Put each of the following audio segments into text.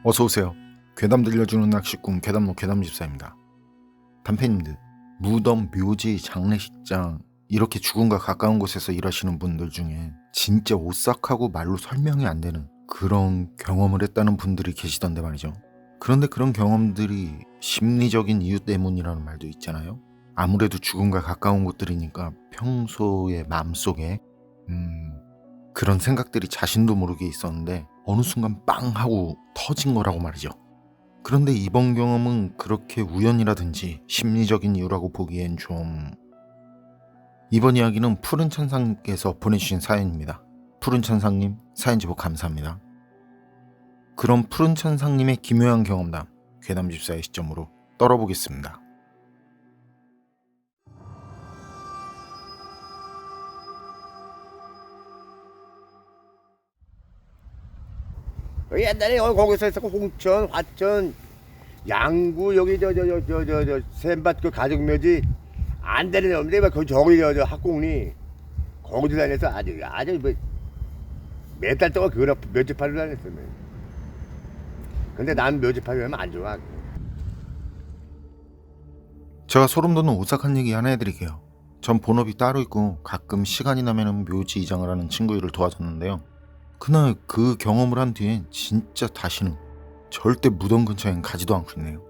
어서오세요. 괴담 들려주는 낚시꾼 괴담로 괴담집사입니다. 단팬님들, 무덤, 묘지, 장례식장 이렇게 죽음과 가까운 곳에서 일하시는 분들 중에 진짜 오싹하고 말로 설명이 안 되는 그런 경험을 했다는 분들이 계시던데 말이죠. 그런데 그런 경험들이 심리적인 이유 때문이라는 말도 있잖아요. 아무래도 죽음과 가까운 곳들이니까 평소에 마음속에 그런 생각들이 자신도 모르게 있었는데 어느 순간 빵 하고 터진 거라고 말이죠. 그런데 이번 경험은 그렇게 우연이라든지 심리적인 이유라고 보기엔 좀... 이번 이야기는 푸른 천상님께서 보내주신 사연입니다. 푸른 천상님 사연 제보 감사합니다. 그럼 푸른 천상님의 기묘한 경험담 괴담집사의 시점으로 떨어보겠습니다. 옛날에 거기서 했었고 홍천, 화천, 양구 여기 저 샘밭 그 가족묘지 안 되는 데 없는데 막 저기 저 학공리 거기도 다녀서 아주 몇 달 동안 그거 묘집하러 다녔어. 근데 난 묘집하면 안 좋아. 제가 소름 돋는 오싹한 얘기 하나 해드릴게요. 전 본업이 따로 있고 가끔 시간이 나면 묘지 이장을 하는 친구 일을 도와줬는데요. 그날 그 경험을 한 뒤엔 진짜 다시는 절대 무덤 근처엔 가지도 않고 있네요.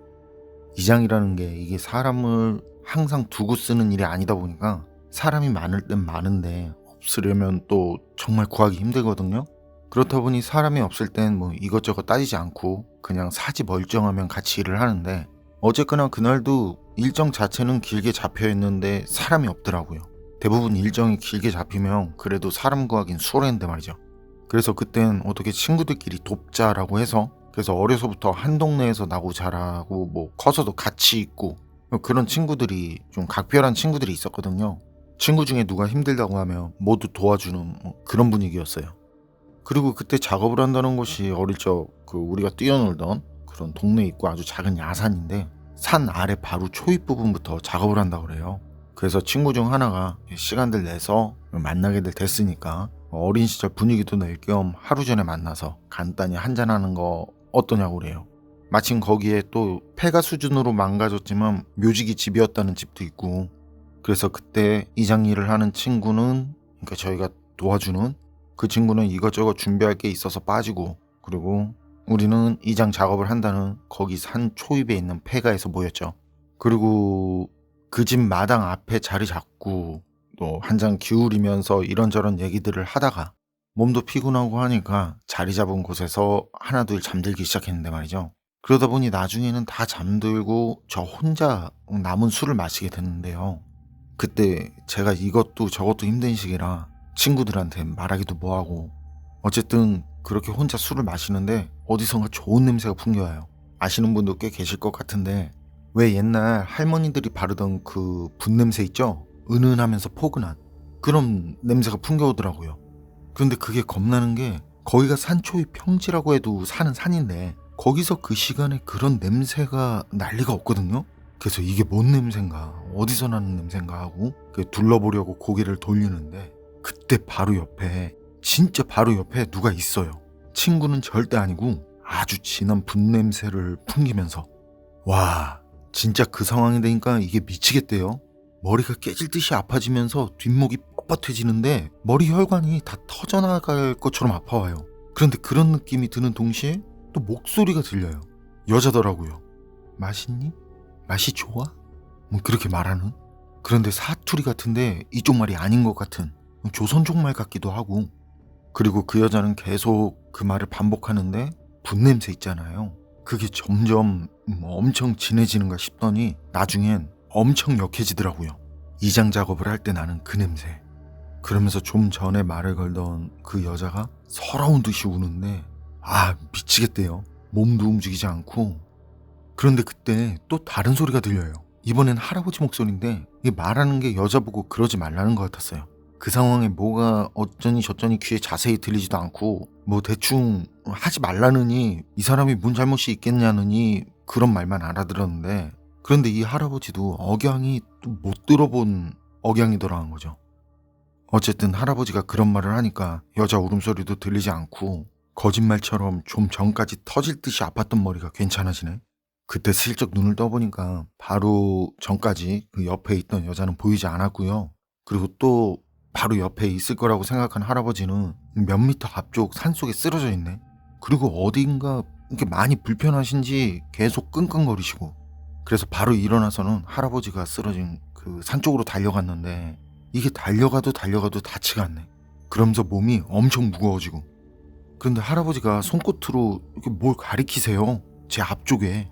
이장이라는 게 이게 사람을 항상 두고 쓰는 일이 아니다 보니까 사람이 많을 땐 많은데 없으려면 또 정말 구하기 힘들거든요. 그렇다 보니 사람이 없을 땐 뭐 이것저것 따지지 않고 그냥 사지 멀쩡하면 같이 일을 하는데, 어쨌거나 그날도 일정 자체는 길게 잡혀 있는데 사람이 없더라고요. 대부분 일정이 길게 잡히면 그래도 사람 구하긴 수월했는데 말이죠. 그래서 그땐 어떻게 친구들끼리 돕자라고 해서, 그래서 어려서부터 한 동네에서 나고 자라고 뭐 커서도 같이 있고 그런 친구들이, 좀 각별한 친구들이 있었거든요. 친구 중에 누가 힘들다고 하면 모두 도와주는 그런 분위기였어요. 그리고 그때 작업을 한다는 곳이 어릴 적 우리가 뛰어놀던 그런 동네 있고 아주 작은 야산인데, 산 아래 바로 초입 부분부터 작업을 한다고 그래요. 그래서 친구 중 하나가 시간들 내서 만나게들 됐으니까 어린 시절 분위기도 낼 겸 하루 전에 만나서 간단히 한잔하는 거 어떠냐고 그래요. 마침 거기에 또 폐가 수준으로 망가졌지만 묘직이 집이었다는 집도 있고, 그래서 그때 이장 일을 하는 친구는, 그러니까 저희가 도와주는 그 친구는 이것저것 준비할 게 있어서 빠지고, 그리고 우리는 이장 작업을 한다는 거기 산 초입에 있는 폐가에서 모였죠. 그리고 그 집 마당 앞에 자리 잡고 또 한 잔 기울이면서 이런저런 얘기들을 하다가 몸도 피곤하고 하니까 자리 잡은 곳에서 하나둘 잠들기 시작했는데 말이죠. 그러다 보니 나중에는 다 잠들고 저 혼자 남은 술을 마시게 됐는데요. 그때 제가 이것도 저것도 힘든 시기라 친구들한테 말하기도 뭐하고, 어쨌든 그렇게 혼자 술을 마시는데 어디선가 좋은 냄새가 풍겨와요. 아시는 분도 꽤 계실 것 같은데, 왜 옛날 할머니들이 바르던 그 붓냄새 있죠? 은은하면서 포근한 그런 냄새가 풍겨오더라고요. 그런데 그게 겁나는 게, 거기가 산초의 평지라고 해도 산은 산인데 거기서 그 시간에 그런 냄새가 날 리가 없거든요. 그래서 이게 뭔 냄새인가, 어디서 나는 냄새인가 하고 둘러보려고 고개를 돌리는데, 그때 바로 옆에, 진짜 바로 옆에 누가 있어요. 친구는 절대 아니고 아주 진한 붓냄새를 풍기면서. 와, 진짜 그 상황이 되니까 이게 미치겠대요. 머리가 깨질 듯이 아파지면서 뒷목이 뻣뻣해지는데 머리 혈관이 다 터져나갈 것처럼 아파와요. 그런데 그런 느낌이 드는 동시에 또 목소리가 들려요. 여자더라고요. 맛있니? 맛이 좋아? 뭐 그렇게 말하는? 그런데 사투리 같은데 이쪽 말이 아닌 것 같은 조선족 말 같기도 하고. 그리고 그 여자는 계속 그 말을 반복하는데 붓냄새 있잖아요. 그게 점점 엄청 진해지는가 싶더니 나중엔 엄청 역해지더라고요. 이장 작업을 할 때 나는 그 냄새. 그러면서 좀 전에 말을 걸던 그 여자가 서러운 듯이 우는데, 아 미치겠대요. 몸도 움직이지 않고. 그런데 그때 또 다른 소리가 들려요. 이번엔 할아버지 목소리인데 이게 말하는 게 여자 보고 그러지 말라는 것 같았어요. 그 상황에 뭐가 어쩌니 저쩌니 귀에 자세히 들리지도 않고, 뭐 대충 하지 말라느니 이 사람이 뭔 잘못이 있겠냐느니 그런 말만 알아들었는데, 그런데 이 할아버지도 억양이 또 못 들어본 억양이더라는 거죠. 어쨌든 할아버지가 그런 말을 하니까 여자 울음소리도 들리지 않고, 거짓말처럼 좀 전까지 터질 듯이 아팠던 머리가 괜찮아지네. 그때 슬쩍 눈을 떠보니까 바로 전까지 그 옆에 있던 여자는 보이지 않았고요. 그리고 또 바로 옆에 있을 거라고 생각한 할아버지는 몇 미터 앞쪽 산속에 쓰러져 있네. 그리고 어딘가 이렇게 많이 불편하신지 계속 끙끙거리시고, 그래서 바로 일어나서는 할아버지가 쓰러진 그 산 쪽으로 달려갔는데 이게 달려가도 닿지가 않네. 그러면서 몸이 엄청 무거워지고, 그런데 할아버지가 손끝으로 이렇게 뭘 가리키세요, 제 앞쪽에.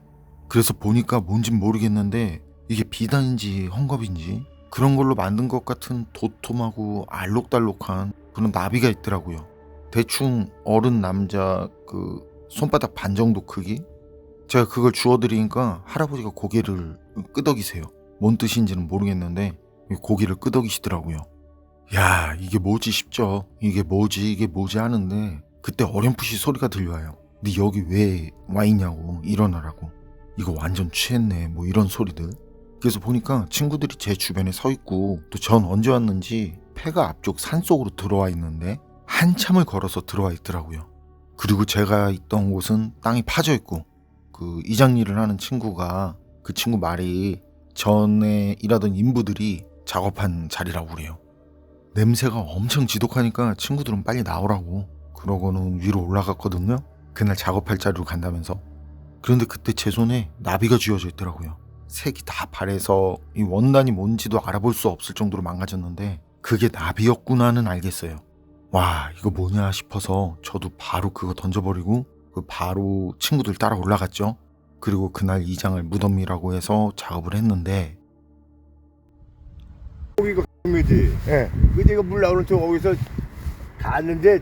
그래서 보니까 뭔진 모르겠는데 이게 비단인지 헝겊인지 그런 걸로 만든 것 같은 도톰하고 알록달록한 그런 나비가 있더라고요. 대충 어른 남자 그 손바닥 반 정도 크기? 제가 그걸 주워드리니까 할아버지가 고개를 끄덕이세요. 뭔 뜻인지는 모르겠는데 고개를 끄덕이시더라고요. 야, 이게 뭐지 싶죠. 이게 뭐지 하는데 그때 어렴풋이 소리가 들려와요. 네 여기 왜 와있냐고, 일어나라고. 이거 완전 취했네, 뭐 이런 소리들. 그래서 보니까 친구들이 제 주변에 서 있고, 또 전 언제 왔는지 폐가 앞쪽 산속으로 들어와 있는데 한참을 걸어서 들어와 있더라고요. 그리고 제가 있던 곳은 땅이 파져 있고, 그 이장 일을 하는 친구가, 그 친구 말이 전에 일하던 인부들이 작업한 자리라고 그래요. 냄새가 엄청 지독하니까 친구들은 빨리 나오라고 그러고는 위로 올라갔거든요. 그날 작업할 자리로 간다면서. 그런데 그때 제 손에 나비가 쥐어져 있더라고요. 색이 다 바래서 이 원단이 뭔지도 알아볼 수 없을 정도로 망가졌는데 그게 나비였구나는 알겠어요. 와, 이거 뭐냐 싶어서 저도 바로 그거 던져버리고 바로 친구들 따라 올라갔죠. 그리고 그날 이장을 무덤이라고 해서 작업을 했는데, 거기가 이지. 예. 근데 이거 물 나오는 쪽 거기서 갔는데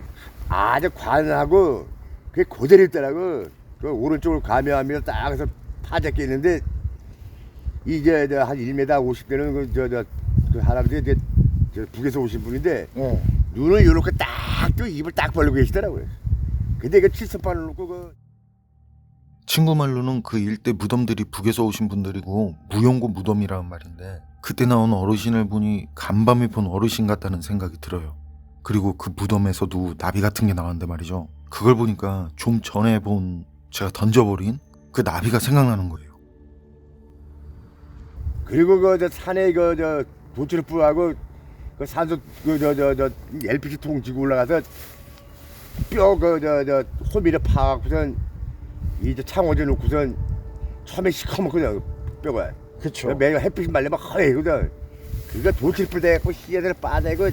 아주 관하고 그게 그대로 있더라고. 그 오른쪽으로 가면 딱 해서 파잡혀 있는데 이제 한 1m 50대는 그 할아버지 저 북에서 오신 분인데 예. 눈을 이렇게 딱 또 입을 딱 벌리고 계시더라고요. 근데 그 칠성판을 놓고 그 친구 말로는 그 일대 무덤들이 북에서 오신 분들이고 무용고 무덤이라는 말인데, 그때 나온 어르신을 보니 간밤에 본 어르신 같다는 생각이 들어요. 그리고 그 무덤에서도 나비 같은 게 나왔는데 말이죠. 그걸 보니까 좀 전에 본 제가 던져버린 그 나비가 생각나는 거예요. 그리고 그 저 산에 그 저 도치르프하고 그 산소 그 LPG 통 지고 올라가서 뼈 그 저 호미를 파갖고선 이제 창호제 놓고선 처음에 시커멓거든 뼈가. 그쵸. 매일 햇빛이 말리면 허해거든. 그거 도치르프 돼갖고 씨앗을 빠내고.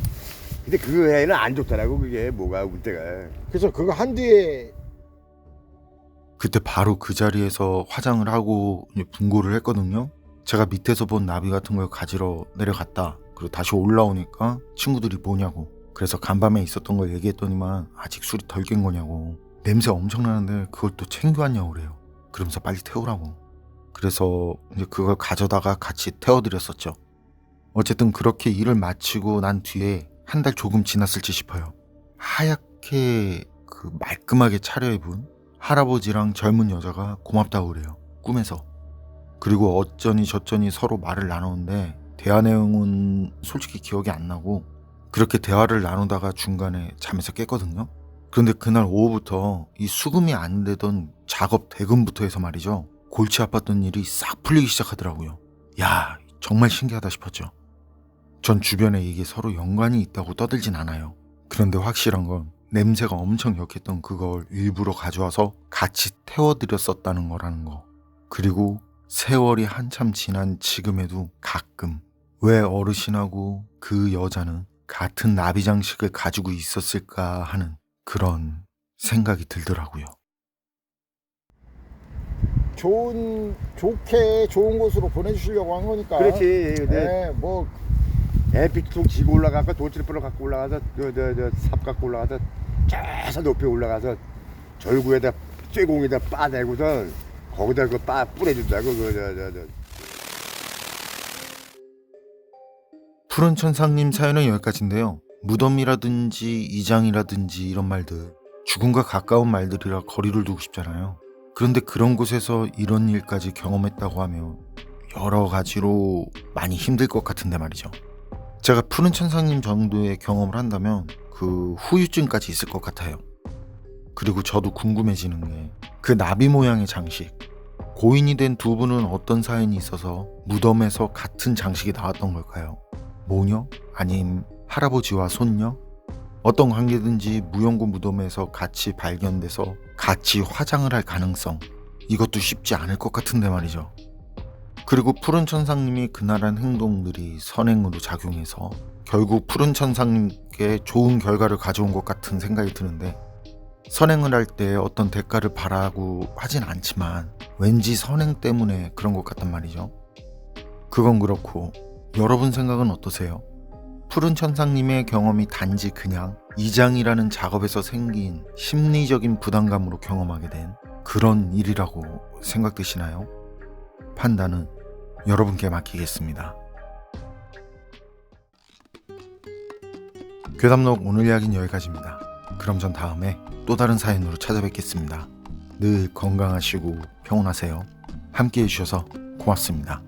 근데 그 애는 안 좋더라고. 그게 뭐가 운때가. 그래서 그거 한 뒤에 그때 바로 그 자리에서 화장을 하고 이제 분고를 했거든요. 제가 밑에서 본 나비 같은 걸 가지러 내려갔다. 그리고 다시 올라오니까 친구들이 뭐냐고. 그래서 간밤에 있었던 걸 얘기했더니만 아직 술이 덜 깬 거냐고. 냄새 엄청 나는데 그걸 또 챙겨왔냐고 그래요. 그러면서 빨리 태우라고. 그래서 이제 그걸 가져다가 같이 태워드렸었죠. 어쨌든 그렇게 일을 마치고 난 뒤에 한 달 조금 지났을지 싶어요. 하얗게 그 말끔하게 차려입은 할아버지랑 젊은 여자가 고맙다고 그래요. 꿈에서. 그리고 어쩌니 저쩌니 서로 말을 나누는데 대화 내용은 솔직히 기억이 안 나고, 그렇게 대화를 나누다가 중간에 잠에서 깼거든요. 그런데 그날 오후부터 이 수금이 안 되던 작업 대금부터 해서 말이죠. 골치 아팠던 일이 싹 풀리기 시작하더라고요. 야, 정말 신기하다 싶었죠. 전 주변에 이게 서로 연관이 있다고 떠들진 않아요. 그런데 확실한 건 냄새가 엄청 역했던 그걸 일부러 가져와서 같이 태워드렸었다는 거라는 거. 그리고 세월이 한참 지난 지금에도 가끔 왜 어르신하고 그 여자는 같은 나비 장식을 가지고 있었을까 하는 그런 생각이 들더라고요. 좋게 좋은 곳으로 보내주시려고 한 거니까. 그렇지. 근데 예, 뭐 LPG 통 지고 올라가서 도치르프를 갖고 올라가서 삽 갖고 올라가서 쫙 높이 올라가서 절구에다 쇠공에다 빠내고선 거기다 그 뿌려준다고 푸른 천상님 사연은 여기까지인데요. 무덤이라든지 이장이라든지 이런 말들, 죽음과 가까운 말들이라 거리를 두고 싶잖아요. 그런데 그런 곳에서 이런 일까지 경험했다고 하면 여러 가지로 많이 힘들 것 같은데 말이죠. 제가 푸른 천상님 정도의 경험을 한다면 그 후유증까지 있을 것 같아요. 그리고 저도 궁금해지는 게 그 나비 모양의 장식. 고인이 된 두 분은 어떤 사연이 있어서 무덤에서 같은 장식이 나왔던 걸까요? 모녀? 아님 할아버지와 손녀? 어떤 관계든지 무용고 무덤에서 같이 발견돼서 같이 화장을 할 가능성, 이것도 쉽지 않을 것 같은데 말이죠. 그리고 푸른 천상님이 그날 한 행동들이 선행으로 작용해서 결국 푸른 천상님께 좋은 결과를 가져온 것 같은 생각이 드는데, 선행을 할 때 어떤 대가를 바라고 하진 않지만 왠지 선행 때문에 그런 것 같단 말이죠. 그건 그렇고 여러분 생각은 어떠세요? 푸른 천상님의 경험이 단지 그냥 이장이라는 작업에서 생긴 심리적인 부담감으로 경험하게 된 그런 일이라고 생각되시나요? 판단은 여러분께 맡기겠습니다. 괴담록 오늘 이야기는 여기까지입니다. 그럼 전 다음에 또 다른 사연으로 찾아뵙겠습니다. 늘 건강하시고 평온하세요. 함께 해주셔서 고맙습니다.